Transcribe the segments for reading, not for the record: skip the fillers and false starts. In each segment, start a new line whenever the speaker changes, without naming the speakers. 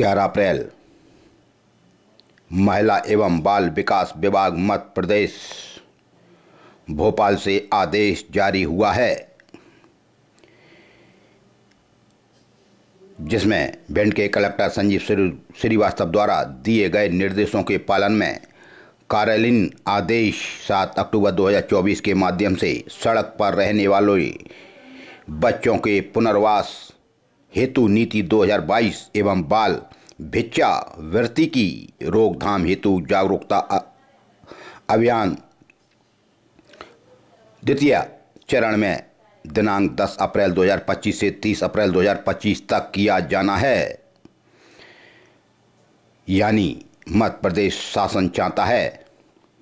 11 अप्रैल महिला एवं बाल विकास विभाग मध्य प्रदेश भोपाल से आदेश जारी हुआ है, जिसमें भिंड के कलेक्टर संजीव श्रीवास्तव द्वारा दिए गए निर्देशों के पालन में कार्यालयीन आदेश 7 अक्टूबर 2024 के माध्यम से सड़क पर रहने वाले बच्चों के पुनर्वास हेतु नीति 2022 एवं बाल भिक्षावृत्ति की रोकथाम हेतु जागरूकता अभियान द्वितीय चरण में दिनांक 10 अप्रैल 2025 से 30 अप्रैल 2025 तक किया जाना है। यानी मध्य प्रदेश शासन चाहता है,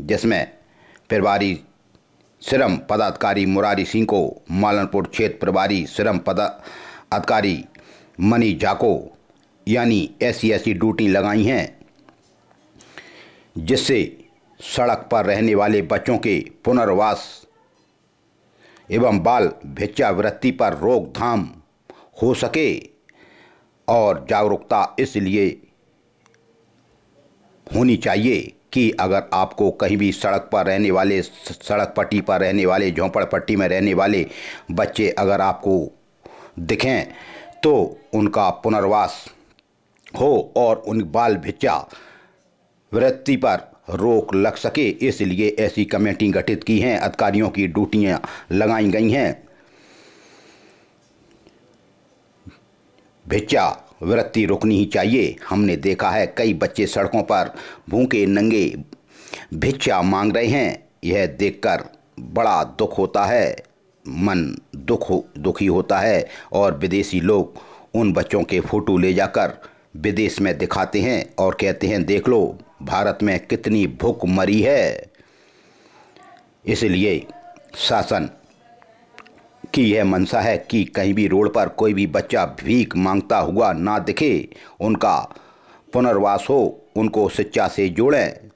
जिसमें प्रभारी श्रम पदाधिकारी मुरारी सिंह को, मालनपुर क्षेत्र प्रभारी श्रम पदाधिकारी मनी झा को यानी ऐसी ड्यूटी लगाई हैं, जिससे सड़क पर रहने वाले बच्चों के पुनर्वास एवं बाल भिक्षावृत्ति पर रोकथाम हो सके। और जागरूकता इसलिए होनी चाहिए कि अगर आपको कहीं भी सड़क पट्टी पर रहने वाले, झोंपड़पट्टी में रहने वाले बच्चे अगर आपको दिखें तो उनका पुनर्वास हो और उन बाल भिक्षावृत्ति पर रोक लग सके, इसलिए ऐसी कमेटी गठित की हैं, अधिकारियों की ड्यूटियां लगाई गई हैं। भिक्षावृत्ति रुकनी ही चाहिए। हमने देखा है कई बच्चे सड़कों पर भूखे नंगे भिक्षा मांग रहे हैं। यह देखकर बड़ा दुख होता है, मन दुखी होता है। और विदेशी लोग उन बच्चों के फोटो ले जाकर विदेश में दिखाते हैं और कहते हैं, देख लो भारत में कितनी भूख मरी है। इसलिए शासन की यह मंशा है कि कहीं भी रोड पर कोई भी बच्चा भीख मांगता हुआ ना दिखे, उनका पुनर्वास हो, उनको शिक्षा से जोड़ें।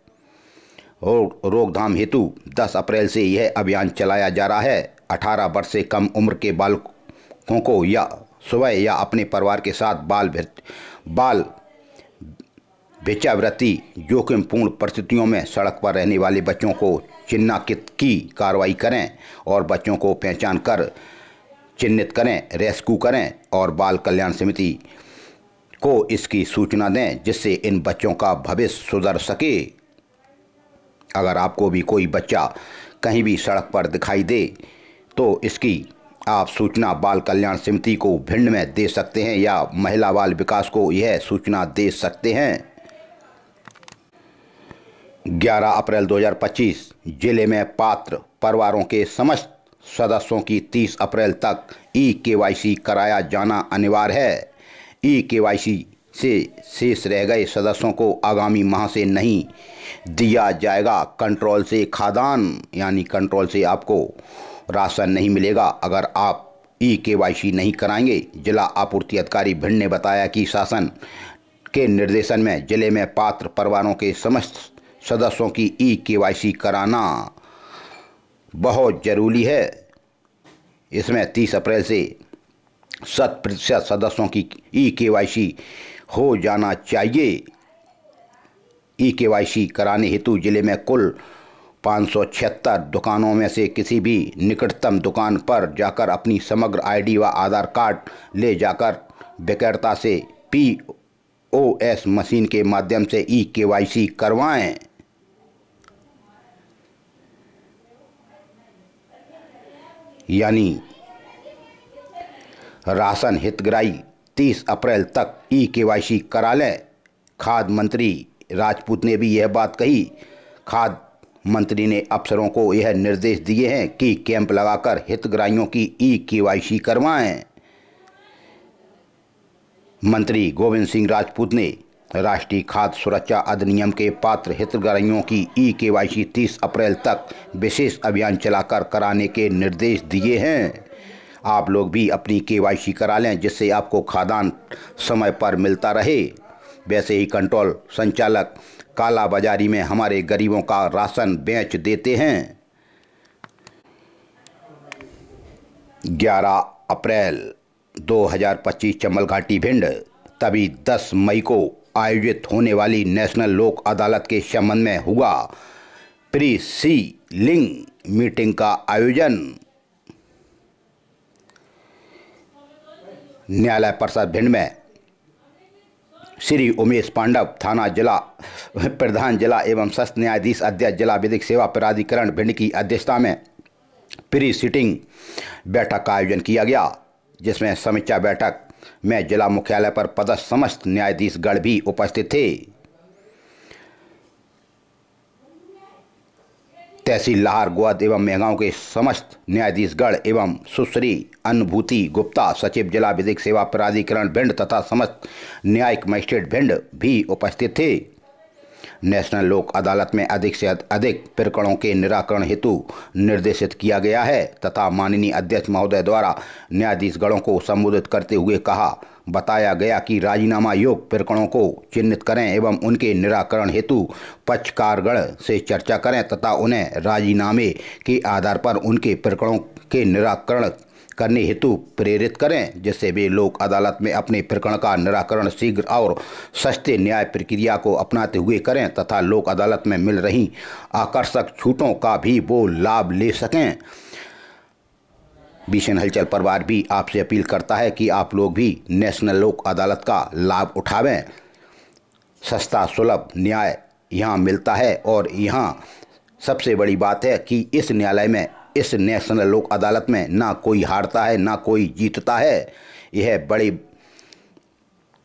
और रोकथाम हेतु 10 अप्रैल से यह अभियान चलाया जा रहा है। 18 वर्ष से कम उम्र के बालकों को या स्वयं या अपने परिवार के साथ बाल भिक्षावृत्ति जोखिमपूर्ण परिस्थितियों में सड़क पर रहने वाले बच्चों को चिन्हित की कार्रवाई करें और बच्चों को पहचान कर चिन्हित करें, रेस्क्यू करें और बाल कल्याण समिति को इसकी सूचना दें, जिससे इन बच्चों का भविष्य सुधर सके। अगर आपको भी कोई बच्चा कहीं भी सड़क पर दिखाई दे तो इसकी आप सूचना बाल कल्याण समिति को भिंड में दे सकते हैं या महिला बाल विकास को यह सूचना दे सकते हैं। 11 अप्रैल 2025 जिले में पात्र परिवारों के समस्त सदस्यों की 30 अप्रैल तक ई-केवाईसी कराया जाना अनिवार्य है। ई-केवाईसी से शेष रह गए सदस्यों को आगामी माह से नहीं दिया जाएगा कंट्रोल से खाद्यान्न, यानी कंट्रोल से आपको राशन नहीं मिलेगा अगर आप ई-केवाईसी नहीं कराएंगे। जिला आपूर्ति अधिकारी भिंड ने बताया कि शासन के निर्देशन में जिले में पात्र परिवारों के समस्त सदस्यों की ई-केवाईसी कराना बहुत जरूरी है। इसमें 30 अप्रैल से 100% सदस्यों की ई-केवाईसी हो जाना चाहिए। ई-केवाईसी कराने हेतु जिले में कुल 576 दुकानों में से किसी भी निकटतम दुकान पर जाकर अपनी समग्र आईडी व आधार कार्ड ले जाकर विक्रेता से POS मशीन के माध्यम से ई-केवाईसी करवाएं। यानी राशन हितग्राही 30 अप्रैल तक ई-केवाईसी करा लें। खाद्य मंत्री राजपूत ने भी यह बात कही। खाद्य मंत्री ने अफसरों को यह निर्देश दिए हैं कि कैंप लगाकर हितग्राहियों की ई-केवाईसी करवाएं। मंत्री गोविंद सिंह राजपूत ने राष्ट्रीय खाद्य सुरक्षा अधिनियम के पात्र हितग्राहियों की ई-केवाईसी 30 अप्रैल तक विशेष अभियान चलाकर कराने के निर्देश दिए हैं। आप लोग भी अपनी केवाईसी करा लें, जिससे आपको खाद्यान्न समय पर मिलता रहे। वैसे ही कंट्रोल संचालक काला बाजारी में हमारे गरीबों का राशन बेच देते हैं। 11 अप्रैल 2025 चंबल घाटी भिंड तभी 10 मई को आयोजित होने वाली नेशनल लोक अदालत के संबंध में हुआ प्रीसीलिंग मीटिंग का आयोजन। न्यायालय परिषद भिंड में श्री उमेश पांडव थाना जिला प्रधान जिला एवं सत्र न्यायाधीश अध्यक्ष जिला विधिक सेवा प्राधिकरण भिंड की अध्यक्षता में प्री सिटिंग बैठक का आयोजन किया गया, जिसमें समीक्षा बैठक में जिला मुख्यालय पर पदस्थ समस्त न्यायाधीशगण भी उपस्थित थे। तहसील लाहर गोहद एवं मेहगांव के समस्त न्यायाधीशगण एवं सुश्री अनुभूति गुप्ता सचिव जिला विधिक सेवा प्राधिकरण भिंड तथा समस्त न्यायिक मजिस्ट्रेट भिंड भी उपस्थित थे। नेशनल लोक अदालत में अधिक से अधिक प्रकरणों के निराकरण हेतु निर्देशित किया गया है तथा माननीय अध्यक्ष महोदय द्वारा न्यायाधीशगणों को संबोधित करते हुए बताया गया कि राजीनामा योग्य प्रकरणों को चिन्हित करें एवं उनके निराकरण हेतु पक्षकारगण से चर्चा करें तथा उन्हें राजीनामे के आधार पर उनके प्रकरणों के निराकरण करने हेतु प्रेरित करें, जिससे वे लोक अदालत में अपने प्रकरण का निराकरण शीघ्र और सस्ते न्याय प्रक्रिया को अपनाते हुए करें तथा लोक अदालत में मिल रही आकर्षक छूटों का भी वो लाभ ले सकें। बीशन हलचल परिवार भी आपसे अपील करता है कि आप लोग भी नेशनल लोक अदालत का लाभ उठावें। सस्ता सुलभ न्याय यहाँ मिलता है और यहाँ सबसे बड़ी बात है कि इस न्यायालय में, इस नेशनल लोक अदालत में ना कोई हारता है ना कोई जीतता है। यह बड़े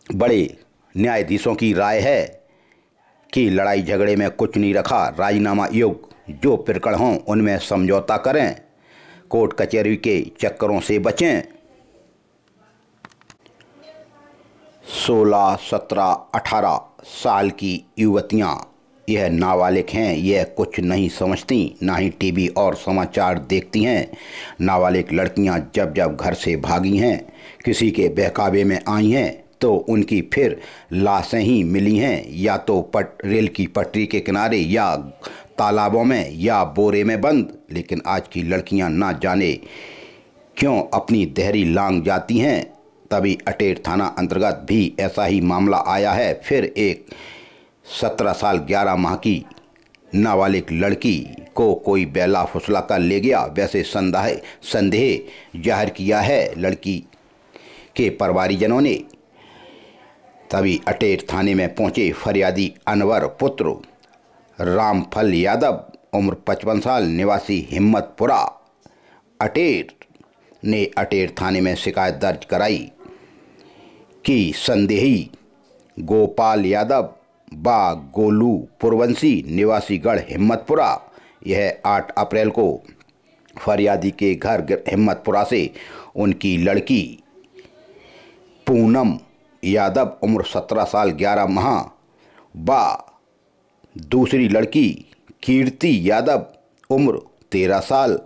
बड़े न्यायाधीशों की राय है कि लड़ाई झगड़े में कुछ नहीं रखा, राजीनामा योग्य जो प्रकरण हों उनमें समझौता करें, कोर्ट कचहरी के चक्करों से बचें। 16, 17, 18 साल की युवतियां यह नाबालिग हैं, यह कुछ नहीं समझती, ना ही टीवी और समाचार देखती हैं। नाबालिग लड़कियां जब जब घर से भागी हैं, किसी के बहकावे में आई हैं तो उनकी फिर लाशें ही मिली हैं, या तो रेल की पटरी के किनारे या तालाबों में या बोरे में बंद। लेकिन आज की लड़कियां ना जाने क्यों अपनी देहरी लांग जाती हैं। तभी अटेर थाना अंतर्गत भी ऐसा ही मामला आया है। फिर एक 17 साल 11 माह की नाबालिग लड़की को कोई बेला फुसला कर ले गया। वैसे संदेह जाहिर किया है लड़की के परिवारीजनों ने। तभी अटेर थाने में पहुंचे फरियादी अनवर पुत्र रामफल यादव उम्र 55 साल निवासी हिम्मतपुरा अटेर ने अटेर थाने में शिकायत दर्ज कराई कि संदेही गोपाल यादव बा गोलू पुरवंशी निवासी गढ़ हिम्मतपुरा यह 8 अप्रैल को फरियादी के घर हिम्मतपुरा से उनकी लड़की पूनम यादव उम्र 17 साल 11 माह बा दूसरी लड़की कीर्ति यादव उम्र 13 साल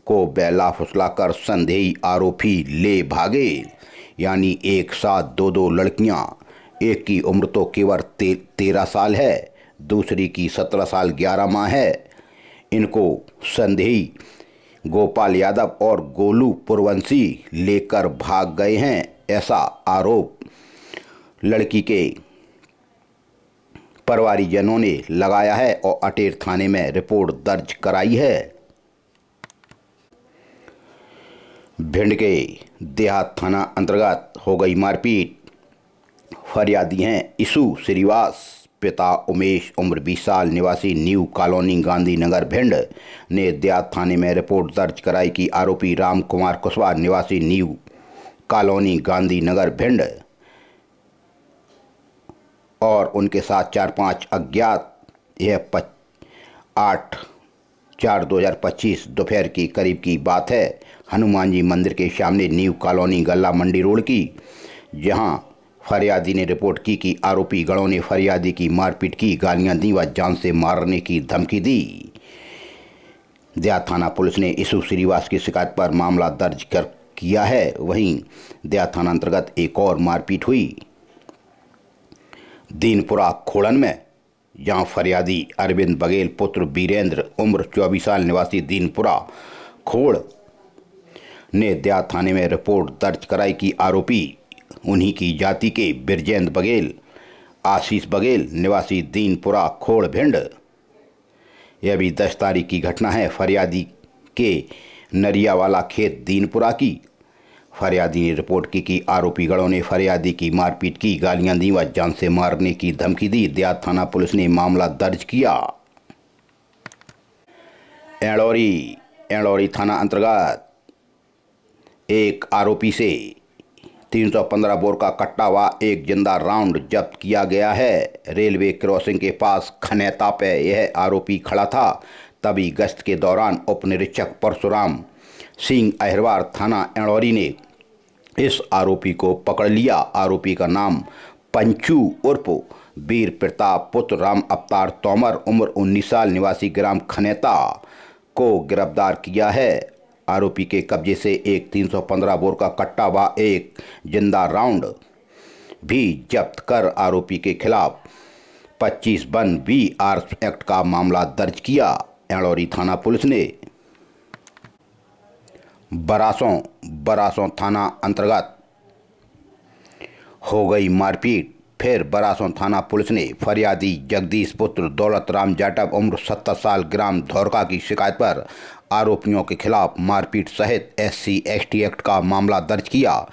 को बेला फुसलाकर संदेही आरोपी ले भागे। यानी एक साथ दो लड़कियां, एक की उम्र तो केवल 13 साल है, दूसरी की 17 साल 11 माह है। इनको संदेही गोपाल यादव और गोलू पुरवंशी लेकर भाग गए हैं, ऐसा आरोप लड़की के परिवारीजनों ने लगाया है और अटेर थाने में रिपोर्ट दर्ज कराई है। भिंड के देहात थाना अंतर्गत हो गई मारपीट। फरियादी हैं इसू श्रीवास पिता उमेश उम्र 20 साल निवासी न्यू कॉलोनी गांधीनगर भिंड ने देहात थाने में रिपोर्ट दर्ज कराई कि आरोपी राम कुमार कुशवाहा निवासी न्यू कॉलोनी गांधीनगर भिंड और उनके साथ 4-5 अज्ञात यह 8/4/2025 दोपहर की करीब की बात है, हनुमान जी मंदिर के सामने न्यू कॉलोनी गल्ला मंडी रोड की, जहां फरियादी ने रिपोर्ट की कि आरोपी गणों ने फरियादी की मारपीट की, गालियां दी व जान से मारने की धमकी दी। देहात थाना पुलिस ने इसू श्रीवास की शिकायत पर मामला दर्ज किया है। वहीं देहात थाना अंतर्गत एक और मारपीट हुई दीनपुरा खोड़न में, जहां फरियादी अरविंद बघेल पुत्र वीरेंद्र उम्र 24 साल निवासी दीनपुरा खोड़ ने देहात थाने में रिपोर्ट दर्ज कराई कि आरोपी उन्हीं की जाति के बिरजेंद्र बघेल, आशीष बघेल निवासी दीनपुरा खोड़ भिंड। यह भी 10 तारीख की घटना है फरियादी के नरियावाला खेत दीनपुरा की। फरियादी ने रिपोर्ट की कि आरोपी गणों ने फरियादी की मारपीट की, गालियां दी व जान से मारने की धमकी दी। देहात थाना पुलिस ने मामला दर्ज किया। एंडौरी थाना अंतर्गत एक आरोपी से 315 बोर का कट्टा व एक जिंदा राउंड जब्त किया गया है। रेलवे क्रॉसिंग के पास खनेता पे यह आरोपी खड़ा था, तभी गश्त के दौरान उप निरीक्षक परशुराम सिंह अहिरवार थाना एंडौरी ने इस आरोपी को पकड़ लिया। आरोपी का नाम पंचू उर्फ वीर प्रताप पुत्र राम अवतार तोमर, उम्र 19 साल, निवासी ग्राम खनेता को गिरफ्तार किया है। आरोपी के कब्जे से एक 315 बोर का कट्टा व एक जिंदा राउंड भी जब्त कर आरोपी के खिलाफ 25(1)(b) आर्म्स एक्ट का मामला दर्ज किया। एंडौरी थाना पुलिस ने बरासों थाना अंतर्गत हो गई मारपीट। फिर बरासों थाना पुलिस ने फरियादी जगदीश पुत्र दौलत राम जाटव, उम्र 70 साल, ग्राम धौरका की शिकायत पर आरोपियों के खिलाफ मारपीट सहित SC/ST एक्ट का मामला दर्ज किया।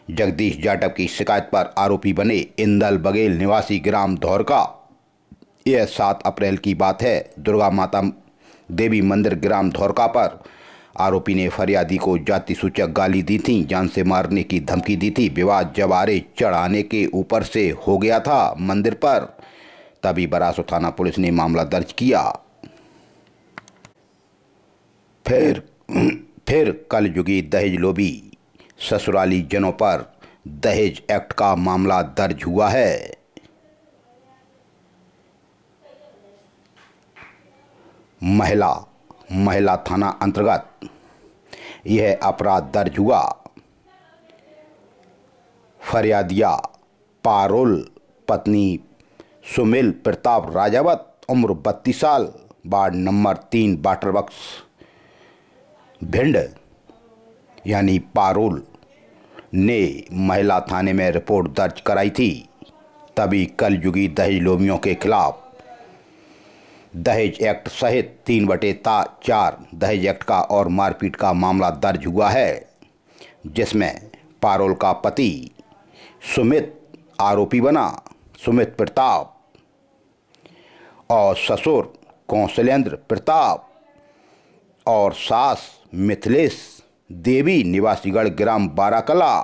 जगदीश जाटव की शिकायत पर आरोपी बने इंदल बघेल निवासी ग्राम धौरका। यह 7 अप्रैल की बात है। दुर्गा माता देवी मंदिर ग्राम धौरका पर आरोपी ने फरियादी को जाति सूचक गाली दी थी, जान से मारने की धमकी दी थी। विवाद जवारे चढ़ाने के ऊपर से हो गया था मंदिर पर, तभी बरासों थाना पुलिस ने मामला दर्ज किया। फिर कलयुगी दहेज लोभी ससुराली जनों पर दहेज एक्ट का मामला दर्ज हुआ है। महिला थाना अंतर्गत यह अपराध दर्ज हुआ। फरियादिया पारुल पत्नी सुमिल प्रताप राजावत, उम्र 32 साल, वार्ड नंबर 3 वाटर बक्स भिंड यानी पारुल ने महिला थाने में रिपोर्ट दर्ज कराई थी। तभी कलयुगी दहेज लोभियों के खिलाफ दहेज एक्ट सहित 3/4 दहेज एक्ट का और मारपीट का मामला दर्ज हुआ है, जिसमें पारुल का पति सुमित आरोपी बना, सुमित प्रताप, और ससुर कौशलेंद्र प्रताप और सास मिथिलेश देवी निवासीगढ़ ग्राम बाराकला,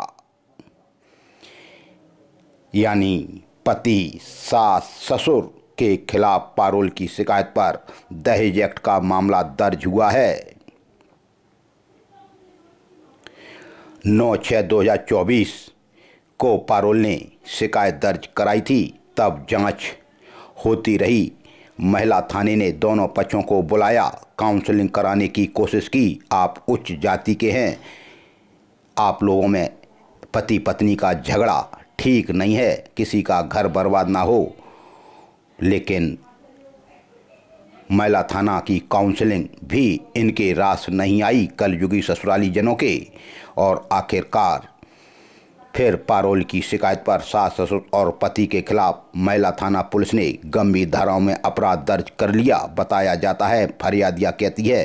यानी पति सास ससुर के खिलाफ पारुल की शिकायत पर दहेज एक्ट का मामला दर्ज हुआ है। 9/6/2024 को पारुल ने शिकायत दर्ज कराई थी। तब जांच होती रही। महिला थाने ने दोनों पक्षों को बुलाया, काउंसलिंग कराने की कोशिश की। आप उच्च जाति के हैं, आप लोगों में पति पत्नी का झगड़ा ठीक नहीं है, किसी का घर बर्बाद ना हो। लेकिन महिला थाना की काउंसलिंग भी इनके रास नहीं आई कलयुगी ससुराली जनों के, और आखिरकार फिर पारुल की शिकायत पर सास ससुर और पति के खिलाफ महिला थाना पुलिस ने गंभीर धाराओं में अपराध दर्ज कर लिया। बताया जाता है, फरियादिया कहती है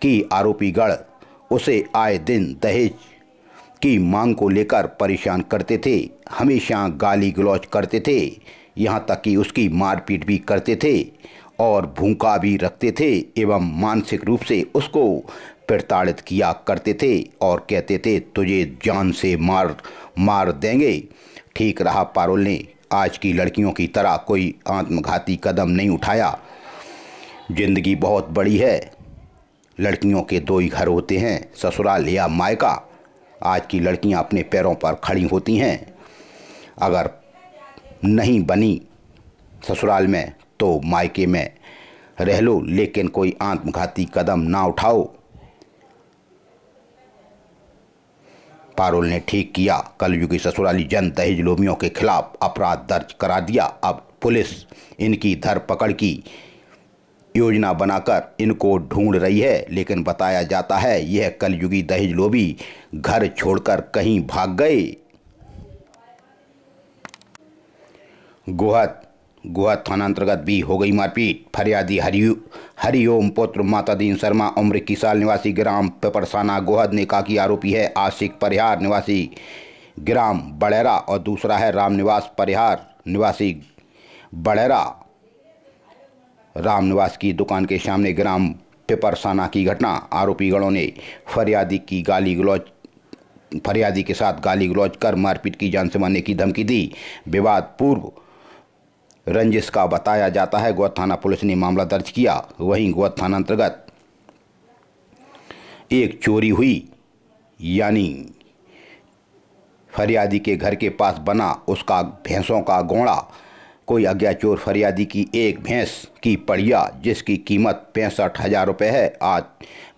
कि आरोपी गढ़ उसे आए दिन दहेज की मांग को लेकर परेशान करते थे, हमेशा गाली गलौज करते थे, यहाँ तक कि उसकी मारपीट भी करते थे और भूखा भी रखते थे एवं मानसिक रूप से उसको प्रताड़ित किया करते थे और कहते थे तुझे जान से मार देंगे। ठीक रहा, पारुल ने आज की लड़कियों की तरह कोई आत्मघाती कदम नहीं उठाया। जिंदगी बहुत बड़ी है, लड़कियों के 2 ही घर होते हैं, ससुराल या मायका। आज की लड़कियां अपने पैरों पर खड़ी होती हैं। अगर नहीं बनी ससुराल में तो मायके में रह लो, लेकिन कोई आत्मघाती कदम ना उठाओ। पारुल ने ठीक किया। कलयुगी ससुराली जन दहेज लोभियों के खिलाफ अपराध दर्ज करा दिया। अब पुलिस इनकी धरपकड़ की योजना बनाकर इनको ढूंढ रही है, लेकिन बताया जाता है यह कलयुगी दहेज लोभी घर छोड़कर कहीं भाग गए। गोहद गोहद थाना अंतर्गत भी हो गई मारपीट। फरियादी हरिओम पुत्र माता दीन शर्मा उम्र 21 साल निवासी ग्राम पिपरसाना गोहद ने कहा कि आरोपी है आशिक परिहार निवासी ग्राम बड़ेरा और दूसरा है रामनिवास परिहार निवासी बड़ेरा। रामनिवास की दुकान के सामने ग्राम पिपरसाना की घटना। आरोपी गणों ने फरियादी के साथ गाली गलौज कर मारपीट की, जान से मारने की धमकी दी। विवाद पूर्व रंजिश का बताया जाता है। गोहद थाना पुलिस ने मामला दर्ज किया। वहीं गोहद थाना अंतर्गत एक चोरी हुई, यानी फरियादी के घर के पास बना उसका भैंसों का गोड़ा। कोई अज्ञात चोर फरियादी की एक भैंस की पड़िया, जिसकी कीमत 65,000 रुपये है। आज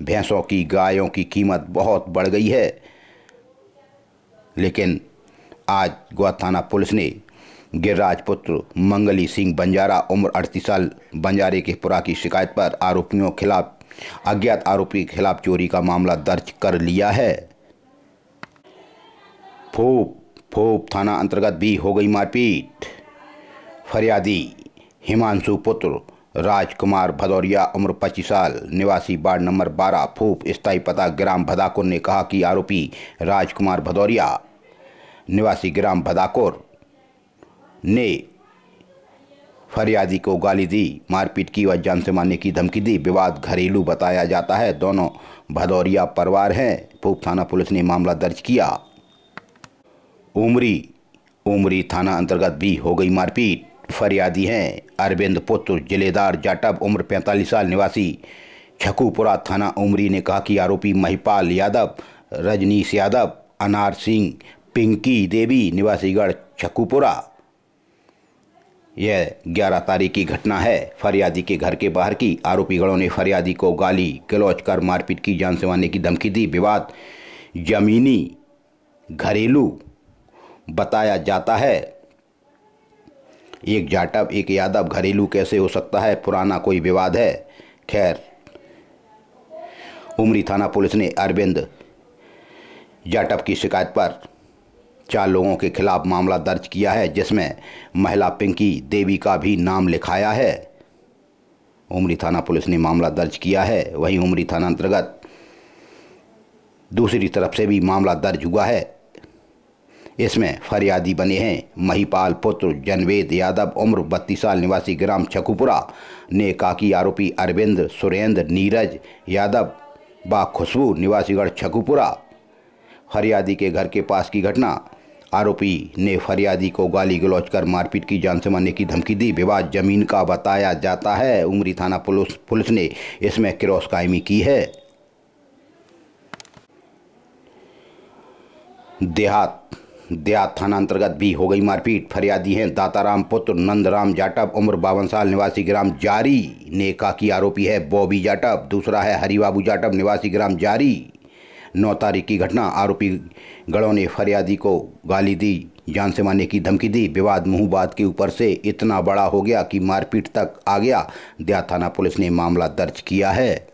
भैंसों की गायों की कीमत बहुत बढ़ गई है, लेकिन आज गोहद थाना पुलिस ने गिरिराज पुत्र मंगली सिंह बंजारा उम्र 38 साल बंजारे के पुरा की शिकायत पर अज्ञात आरोपी के खिलाफ चोरी का मामला दर्ज कर लिया है। फोप थाना अंतर्गत भी हो गई मारपीट। फरियादी हिमांशु पुत्र राजकुमार भदौरिया उम्र 25 साल निवासी वार्ड नंबर 12 फोप स्थायी पता ग्राम भदाकुर ने कहा कि आरोपी राजकुमार भदौरिया निवासी ग्राम भदाकुर ने फरियादी को गाली दी, मारपीट की व जान से मारने की धमकी दी। विवाद घरेलू बताया जाता है। दोनों भदौरिया परिवार हैं। फोप थाना पुलिस ने मामला दर्ज किया। उमरी थाना अंतर्गत भी हो गई मारपीट। फरियादी हैं अरविंद पुत्र जिलेदार जाटव उम्र 45 साल निवासी छकुपुरा थाना उमरी ने कहा कि आरोपी महिपाल यादव, रजनीश यादव, अनार सिंह, पिंकी देवी निवासीगढ़ छकुपुरा। यह 11 तारीख की घटना है, फरियादी के घर के बाहर की। आरोपी गणों ने फरियादी को गाली गलौज कर मारपीट की, जान से मारने की धमकी दी। विवाद जमीनी घरेलू बताया जाता है। एक जाटव एक यादव, घरेलू कैसे हो सकता है? पुराना कोई विवाद है। खैर, उमरी थाना पुलिस ने अरविंद जाटव की शिकायत पर 4 लोगों के खिलाफ मामला दर्ज किया है, जिसमें महिला पिंकी देवी का भी नाम लिखाया है। उमरी थाना पुलिस ने मामला दर्ज किया है। वहीं उमरी थाना अंतर्गत दूसरी तरफ से भी मामला दर्ज हुआ है। इसमें फरियादी बने हैं महिपाल पुत्र जनवेद यादव उम्र 32 साल निवासी ग्राम छकुपुरा ने कहा कि आरोपी अरविंद, सुरेंद्र, नीरज यादव व खुशबू निवासीगढ़ छकुपुरा। फरियादी के घर के पास की घटना। आरोपी ने फरियादी को गाली गलौज कर मारपीट की, जान से मारने की धमकी दी। विवाद जमीन का बताया जाता है। उमरी थाना पुलिस ने इसमें क्रॉस कायमी की है। देहात थाना अंतर्गत भी हो गई मारपीट। फरियादी हैं दाताराम पुत्र नंदराम जाटव उम्र 52 साल निवासी ग्राम जारी ने कहा कि आरोपी है बॉबी जाटव, दूसरा है हरिबाबू जाटव निवासी ग्राम जारी। 9 तारीख की घटना। आरोपी गणों ने फरियादी को गाली दी, जान से मारने की धमकी दी। विवाद मुंह बात के ऊपर से इतना बड़ा हो गया कि मारपीट तक आ गया। देहात थाना पुलिस ने मामला दर्ज किया है।